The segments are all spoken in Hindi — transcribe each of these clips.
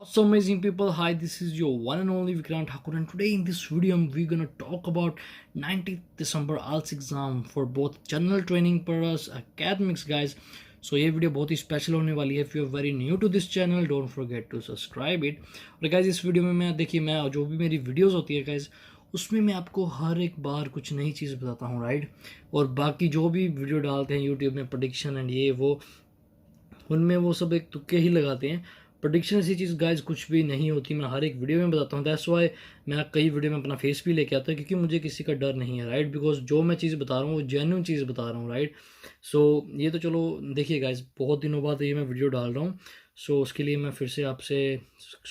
So amazing people, hi, this is your one and only Vikrant Thakur, and today in this video we're gonna talk about 19th December Ielts exam for both general training purpose academics guys. So ये वीडियो बहुत ही स्पेशल होने वाली है. If you are very new to this channel don't forget to subscribe it. और गाइज इस वीडियो में मैं जो भी मेरी वीडियोस होती है गाइज उसमें मैं आपको हर एक बार कुछ नई चीज़ बताता हूँ, राइट. और बाकी जो भी वीडियो डालते हैं यूट्यूब में प्रेडिक्शन एंड ये वो, उनमें वो सब एक तुक्के ही लगाते हैं. प्रेडिक्शन ऐसी चीज़ गाइज कुछ भी नहीं होती, मैं हर एक वीडियो में बताता हूँ. दैट्स वाई मैं कई वीडियो में अपना फेस भी लेके आता हूँ, क्योंकि मुझे किसी का डर नहीं है, राइट. बिकॉज जो मैं चीज़ बता रहा हूँ वो जेन्युइन चीज़ बता रहा हूँ, राइट. सो ये तो चलो देखिए गाइज, बहुत दिनों बाद ये मैं वीडियो डाल रहा हूँ. सो उसके लिए मैं फिर से आपसे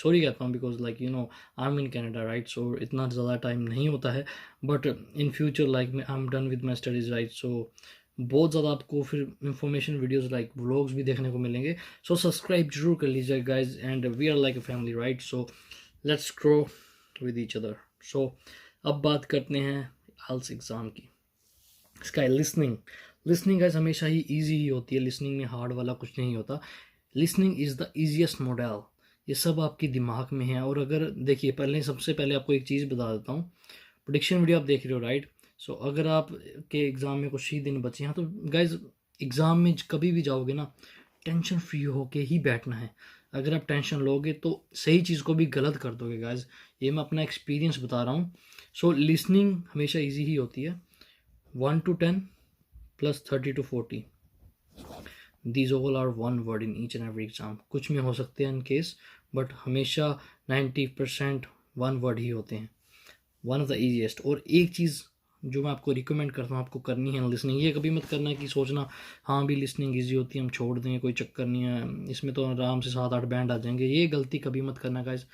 सॉरी कहता हूँ, because like I am in Canada, right. So इतना ज़्यादा टाइम नहीं होता है, but in future like I am done with my studies, right. So बहुत ज़्यादा आपको फिर इंफॉर्मेशन वीडियोस लाइक व्लॉग्स भी देखने को मिलेंगे. सो सब्सक्राइब जरूर कर लीजिए guys, and we are like a family, right. So let's grow with each other. So अब बात करते हैं आइल्स एग्ज़ाम की. इसका लिसनिंग लिसनिंग गाइज हमेशा ही ईजी ही होती है. लिसनिंग में हार्ड वाला कुछ नहीं होता. Listening is the easiest model. ये सब आपके दिमाग में है. और अगर देखिए, सबसे पहले आपको एक चीज़ बता देता हूँ. प्रेडिक्शन वीडियो आप देख रहे हो, राइट. सो अगर आप के एग्ज़ाम में कुछ ही दिन बचे हैं तो गाइज एग्ज़ाम में कभी भी जाओगे ना, टेंशन फ्री होके ही बैठना है. अगर आप टेंशन लोगे तो सही चीज़ को भी गलत कर दोगे गाइज. ये मैं अपना एक्सपीरियंस बता रहा हूँ. सो लिसनिंग हमेशा इजी ही होती है. 1 to 10 plus 30 to 40, these all are one word in each and every exam. कुछ में हो सकते हैं इन केस, बट हमेशा 90% वन वर्ड ही होते हैं. One of the easiest. और एक चीज़ जो मैं आपको रिकमेंड करता हूँ आपको करनी है लिसनिंग. ये कभी मत करना कि सोचना हाँ भी लिसनिंग ईजी होती है हम छोड़ दें, कोई चक्कर नहीं है, इसमें तो आराम से 7-8 बैंड आ जाएंगे. ये गलती कभी मत करना गाइस.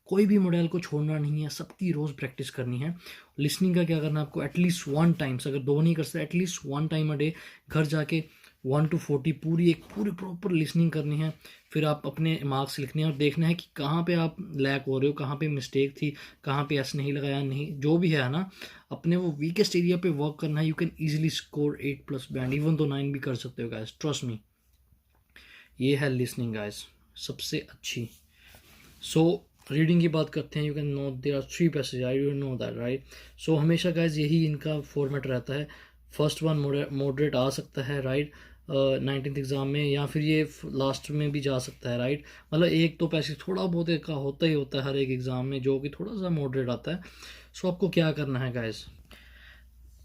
कोई भी मॉडल को छोड़ना नहीं है, सबकी रोज़ प्रैक्टिस करनी है. लिसनिंग का क्या करना है आपको, एटलीस्ट 1 टाइम्स, अगर 2 नहीं कर सकते एटलीस्ट 1 टाइम अ डे घर जाके 1 to 40 पूरी प्रॉपर लिसनिंग करनी है. फिर आप अपने मार्क्स लिखने हैं और देखना है कि कहाँ पे आप लैक हो रहे हो, कहाँ पे मिस्टेक थी, कहाँ पे एस नहीं लगाया, नहीं जो भी है ना, अपने वो वीकेस्ट एरिया पे वर्क करना है. You can easily score 8+ band, even तो 9 भी कर सकते हो गाइस, ट्रस्ट मी. ये है लिसनिंग गाइस सबसे अच्छी. सो रीडिंग की बात करते हैं. You can know there are 3 passage, I don't know that, right. So हमेशा गाइस यही इनका फॉर्मेट रहता है. फर्स्ट वन मॉडरेट आ सकता है, राइट, 19th एग्ज़ाम में, या फिर ये लास्ट में भी जा सकता है, राइट. मतलब एक तो पैसे थोड़ा बहुत का होता ही होता है हर एक एग्ज़ाम में, जो कि थोड़ा सा मॉडरेट आता है. सो आपको क्या करना है गाइस,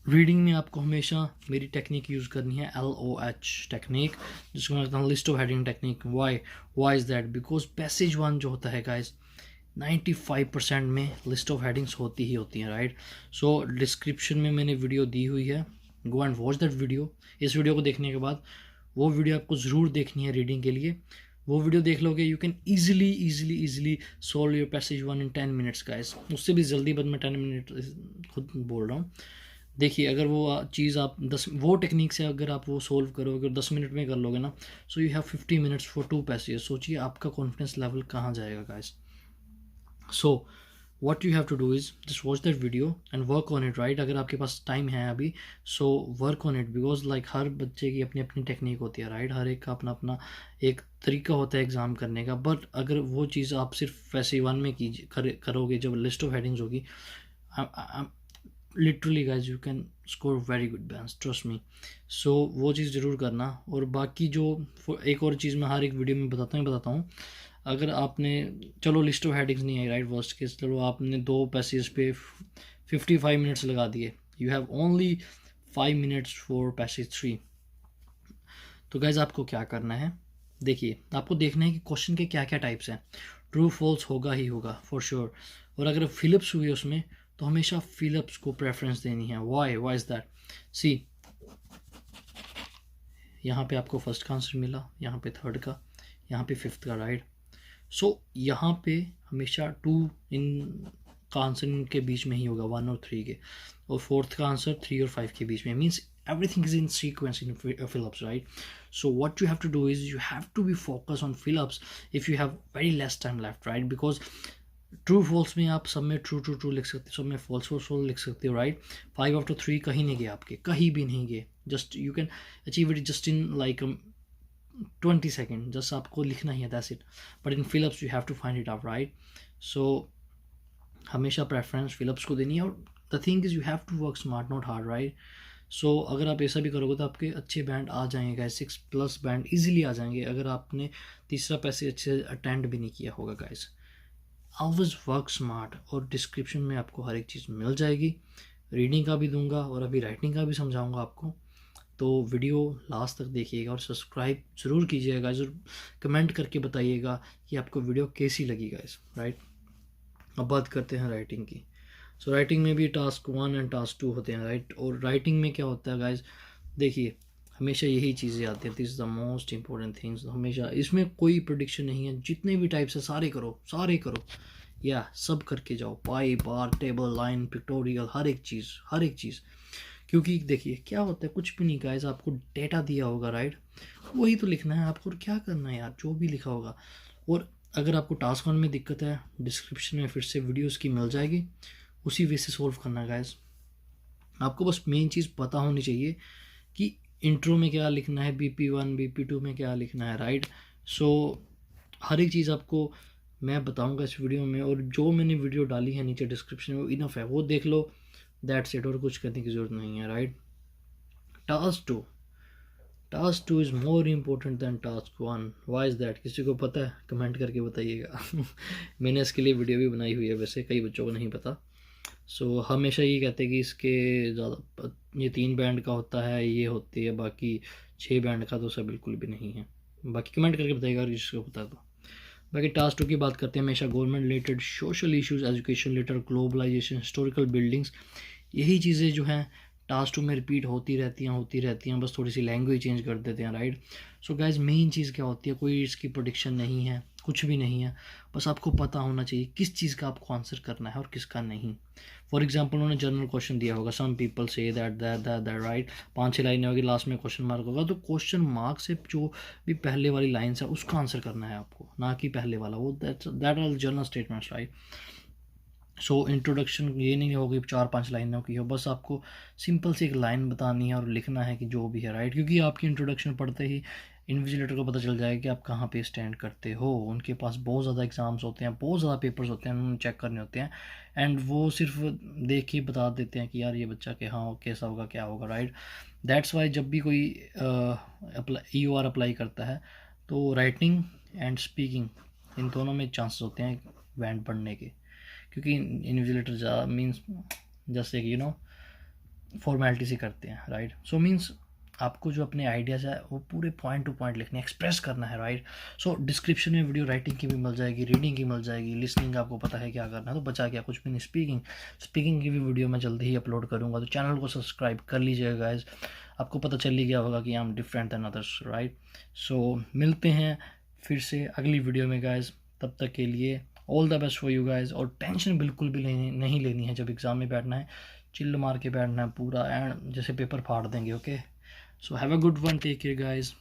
रीडिंग में आपको हमेशा मेरी टेक्निक यूज़ करनी है, LOH टेक्निक, जिसको मैं कहता हूँ list of heading technique. Why is that, because passage one जो होता है गाइस 95% में लिस्ट ऑफ हेडिंग्स होती ही होती हैं, राइट. सो डिस्क्रिप्शन में मैंने वीडियो दी हुई है, go and watch that video. इस वीडियो को देखने के बाद वो वीडियो आपको ज़रूर देखनी है रीडिंग के लिए. वो वीडियो देख लोगे, you can easily solve your passage 1 in 10 minutes guys. उससे भी जल्दी, बट मैं 10 मिनट खुद बोल रहा हूँ. देखिए, अगर वो चीज़ आप 10 वो टेक्निक से अगर आप वो सोल्व करोगे और 10 मिनट में कर लोगे ना, so you have 50 minutes for 2 passage. सोचिए आपका कॉन्फिडेंस लेवल कहाँ जाएगा guys. So what you have to do is just watch that video and work on it, right. अगर आपके पास टाइम है अभी, so work on it, because like हर बच्चे की अपनी अपनी टेक्निक होती है, राइट. हर एक का अपना अपना एक तरीका होता है एग्ज़ाम करने का. बट अगर वो चीज़ आप सिर्फ वैसे वन में करोगे, जब लिस्ट ऑफ हेडिंग्स होगी, literally guys you can score very good bands, trust me. So वो चीज़ ज़रूर करना. और बाकी जो एक और चीज़ मैं हर एक वीडियो में बताता हूँ. अगर आपने, चलो लिस्ट ऑफ हेडिंग्स नहीं है, राइट, वर्स्ट केस, चलो आपने 2 पैसेज पे 55 मिनट्स लगा दिए, you have only 5 minutes for passage 3. तो गाइज आपको क्या करना है, देखिए आपको देखना है कि क्वेश्चन के क्या क्या टाइप्स हैं. ट्रू फॉल्स होगा ही होगा फॉर श्योर. और अगर फिलिप्स हुई उसमें तो हमेशा फिलिप्स को प्रेफरेंस देनी है. वाई इज़ दैट, सी यहाँ पे आपको फर्स्ट का आंसर मिला, यहाँ पे थर्ड का, यहाँ पे फिफ्थ का, राइट. सो यहाँ पे हमेशा 2 इन का आंसर इनके बीच में ही होगा, 1 और 3 के, और फोर्थ का आंसर 3 और 5 के बीच में. Means everything is in sequence in fill-ups, right. So what you have to do is you have to be focused on fill-ups if you have very less time left, right. Because true false में आप सब में ट्रू लिख सकते हो, सब में फॉल्स लिख सकते हो, राइट. 5 out of 3 कहीं नहीं गए आपके, कहीं भी नहीं गए. Just you can achieve it just in like 20 second, just आपको लिखना ही है, that's it. But in fill ups you have to find it out, right. So हमेशा प्रेफरेंस फिलअप्स को देनी है. और the thing is you have to work smart not hard, right. So अगर आप ऐसा भी करोगे तो आपके अच्छे बैंड आ जाएंगे गाइस, 6+ बैंड इजीली आ जाएंगे अगर आपने तीसरा पैसे अच्छे से अटेंड भी नहीं किया होगा गाइस. Always work smart. और डिस्क्रिप्शन में आपको हर एक चीज़ मिल जाएगी. रीडिंग का भी दूंगा और अभी राइटिंग का भी समझाऊंगा आपको. तो वीडियो लास्ट तक देखिएगा और सब्सक्राइब ज़रूर कीजिएगा गाइस, और कमेंट करके बताइएगा कि आपको वीडियो कैसी लगी गाइस, राइट. अब बात करते हैं राइटिंग की. सो राइटिंग में भी टास्क 1 एंड टास्क 2 होते हैं, राइट. और राइटिंग में क्या होता है गाइस, देखिए हमेशा यही चीज़ें आती हैं. This is the most important things. हमेशा इसमें कोई प्रेडिक्शन नहीं है, जितने भी टाइप्स है सारे करो, सारे करो, या सब करके जाओ. पाई, बार, टेबल, लाइन, पिक्टोरियल, हर एक चीज़, हर एक चीज़. क्योंकि देखिए क्या होता है, कुछ भी नहीं गाइस, आपको डेटा दिया होगा, राइट, वही तो लिखना है आपको. और क्या करना है यार, जो भी लिखा होगा. और अगर आपको टास्क 1 में दिक्कत है, डिस्क्रिप्शन में फिर से वीडियोस की मिल जाएगी, उसी वे से सॉल्व करना है गाइस. आपको बस मेन चीज़ पता होनी चाहिए कि इंट्रो में क्या लिखना है, BP1 BP2 में क्या लिखना है, राइट. सो हर एक चीज़ आपको मैं बताऊंगा इस वीडियो में. और जो मैंने वीडियो डाली है नीचे डिस्क्रिप्शन में, वो इनफ है, वो देख लो, दैट्स इट. और कुछ करने की ज़रूरत नहीं है, right. Task two is more important than task 1. Why is that, किसी को पता है? कमेंट करके बताइएगा. मैंने इसके लिए वीडियो भी बनाई हुई है, वैसे कई बच्चों को नहीं पता. सो हमेशा ये कहते हैं कि इसके ज़्यादा, ये 3 बैंड का होता है, ये होती है, बाकी 6 बैंड का तो सब बिल्कुल भी नहीं है. बाकी कमेंट करके बताइएगा अगर जिसको पता है तो. बाकी टास्क 2 की बात करते हैं. हमेशा government related, social issues, education related, globalisation, historical buildings, यही चीज़ें जो हैं टास्क 2 में रिपीट होती रहती हैं. बस थोड़ी सी लैंग्वेज चेंज कर देते हैं, राइट. सो गाइज मेन चीज़ क्या होती है, कोई इसकी प्रेडिक्शन नहीं है, कुछ भी नहीं है. बस आपको पता होना चाहिए किस चीज़ का आपको आंसर करना है और किसका नहीं. फॉर एग्जाम्पल उन्होंने जनरल क्वेश्चन दिया होगा, some people say that right, 5-6 लाइनें होगी, लास्ट में क्वेश्चन मार्क होगा. तो क्वेश्चन मार्क से जो भी पहले वाली लाइन्स है उसका आंसर करना है आपको, ना कि पहले वाला. वो that are general statements, right. So introduction ये नहीं होगी 4-5 लाइनों की हो, बस आपको सिंपल सी एक लाइन बतानी है और लिखना है कि जो भी है, राइट. क्योंकि आपकी इंट्रोडक्शन पढ़ते ही इन्विजिलेटर को पता चल जाएगा कि आप कहाँ पे स्टैंड करते हो. उनके पास बहुत ज़्यादा एग्ज़ाम्स होते हैं, बहुत ज़्यादा पेपर्स होते हैं, उन्होंने चेक करने होते हैं. एंड वो सिर्फ देख के बता देते हैं कि यार ये बच्चा के हाँ कैसा होगा, क्या होगा, राइट. दैट्स वाई जब भी कोई EOR अप्लाई करता है तो राइटिंग एंड स्पीकिंग इन दोनों में चांसेस होते हैं बैंड पढ़ने के. क्योंकि इन्विजिलेटर ज़्यादा मीन्स जैसे कि फॉर्मेलिटी से करते हैं, राइट. सो मीन्स आपको जो अपने आइडियाज़ है वो पूरे पॉइंट टू पॉइंट लिखने, एक्सप्रेस करना है, राइट. सो डिस्क्रिप्शन में वीडियो राइटिंग की भी मिल जाएगी, रीडिंग की मिल जाएगी, लिसनिंग आपको पता है क्या करना है, तो बचा क्या, कुछ भी नहीं. स्पीकिंग की भी वीडियो मैं जल्दी ही अपलोड करूँगा, तो चैनल को सब्सक्राइब कर लीजिएगा गाइस. आपको पता चल ही गया होगा कि I am different than others, right. So मिलते हैं फिर से अगली वीडियो में गाइस. तब तक के लिए all the best for you guys. और टेंशन बिल्कुल भी नहीं लेनी है. जब एग्ज़ाम में बैठना है चिल्ल मार के बैठना है पूरा, एंड जैसे पेपर फाड़ देंगे. Okay, so have a good one, take care guys.